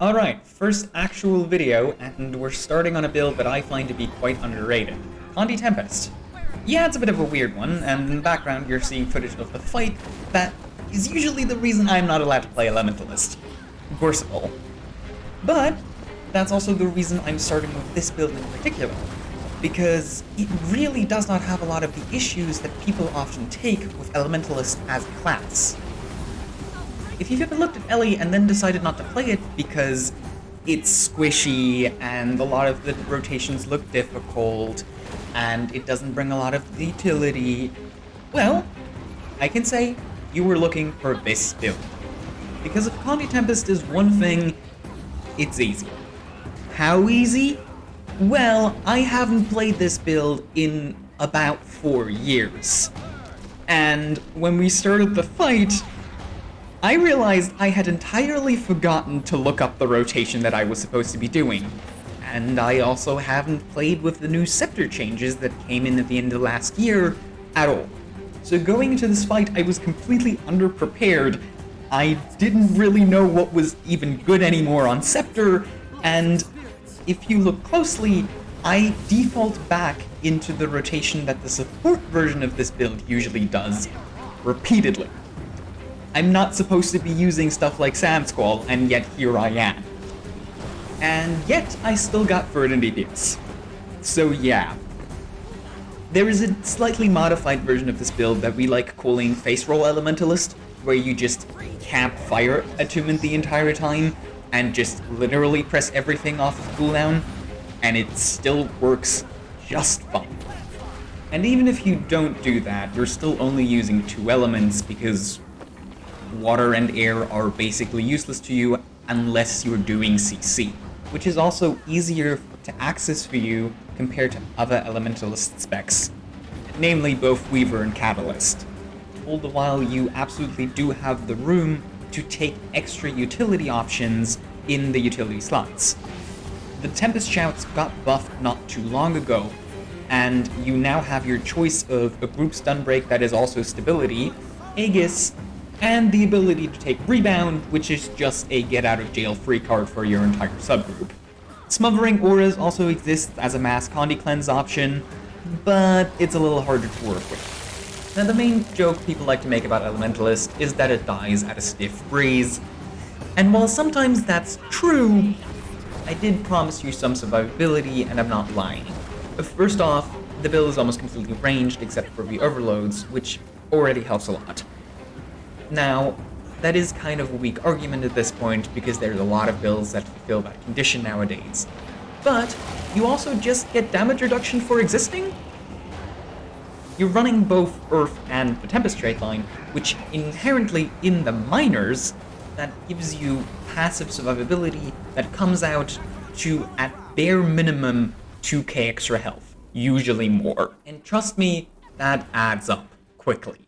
Alright, first actual video, and we're starting on a build that I find to be quite underrated. Tempest. Yeah, it's a bit of a weird one, and in the background you're seeing footage of the fight that is usually the reason I'm not allowed to play Elementalist. Gorseval. But that's also the reason I'm starting with this build in particular, because it really does not have a lot of the issues that people often take with Elementalist as a class. If you've ever looked at Ellie and then decided not to play it because it's squishy and a lot of the rotations look difficult and it doesn't bring a lot of utility, well, I can say you were looking for this build. Because if Tempest is one thing, it's easy. How easy? Well, I haven't played this build in about 4 years. And when we started the fight, I realized I had entirely forgotten to look up the rotation that I was supposed to be doing. And I also haven't played with the new scepter changes that came in at the end of last year at all. So going into this fight, I was completely underprepared. I didn't really know what was even good anymore on scepter, and if you look closely, I default back into the rotation that the support version of this build usually does, repeatedly. I'm not supposed to be using stuff like Sand Squall, and yet here I am. And yet, I still got Verdant DPS. So yeah. There is a slightly modified version of this build that we like calling Face Roll Elementalist, where you just camp Fire Attunement the entire time, and just literally press everything off of cooldown, and it still works just fine. And even if you don't do that, you're still only using 2 elements because water and air are basically useless to you unless you're doing CC, which is also easier to access for you compared to other Elementalist specs, namely both Weaver and Catalyst. All the while you absolutely do have the room to take extra utility options in the utility slots. The Tempest Shouts got buffed not too long ago, and you now have your choice of a group stun break that is also stability, Aegis, and the ability to take Rebound, which is just a get-out-of-jail-free card for your entire subgroup. Smothering Auras also exists as a mass Condi Cleanse option, but it's a little harder to work with. Now the main joke people like to make about Elementalist is that it dies at a stiff breeze, and while sometimes that's true, I did promise you some survivability, and I'm not lying. First off, the build is almost completely ranged except for the overloads, which already helps a lot. Now, that is kind of a weak argument at this point because there's a lot of builds that fulfill that condition nowadays. But you also just get damage reduction for existing? You're running both Earth and the Tempest trait line, which inherently in the minors, that gives you passive survivability that comes out to, at bare minimum, 2k extra health, usually more. And trust me, that adds up quickly.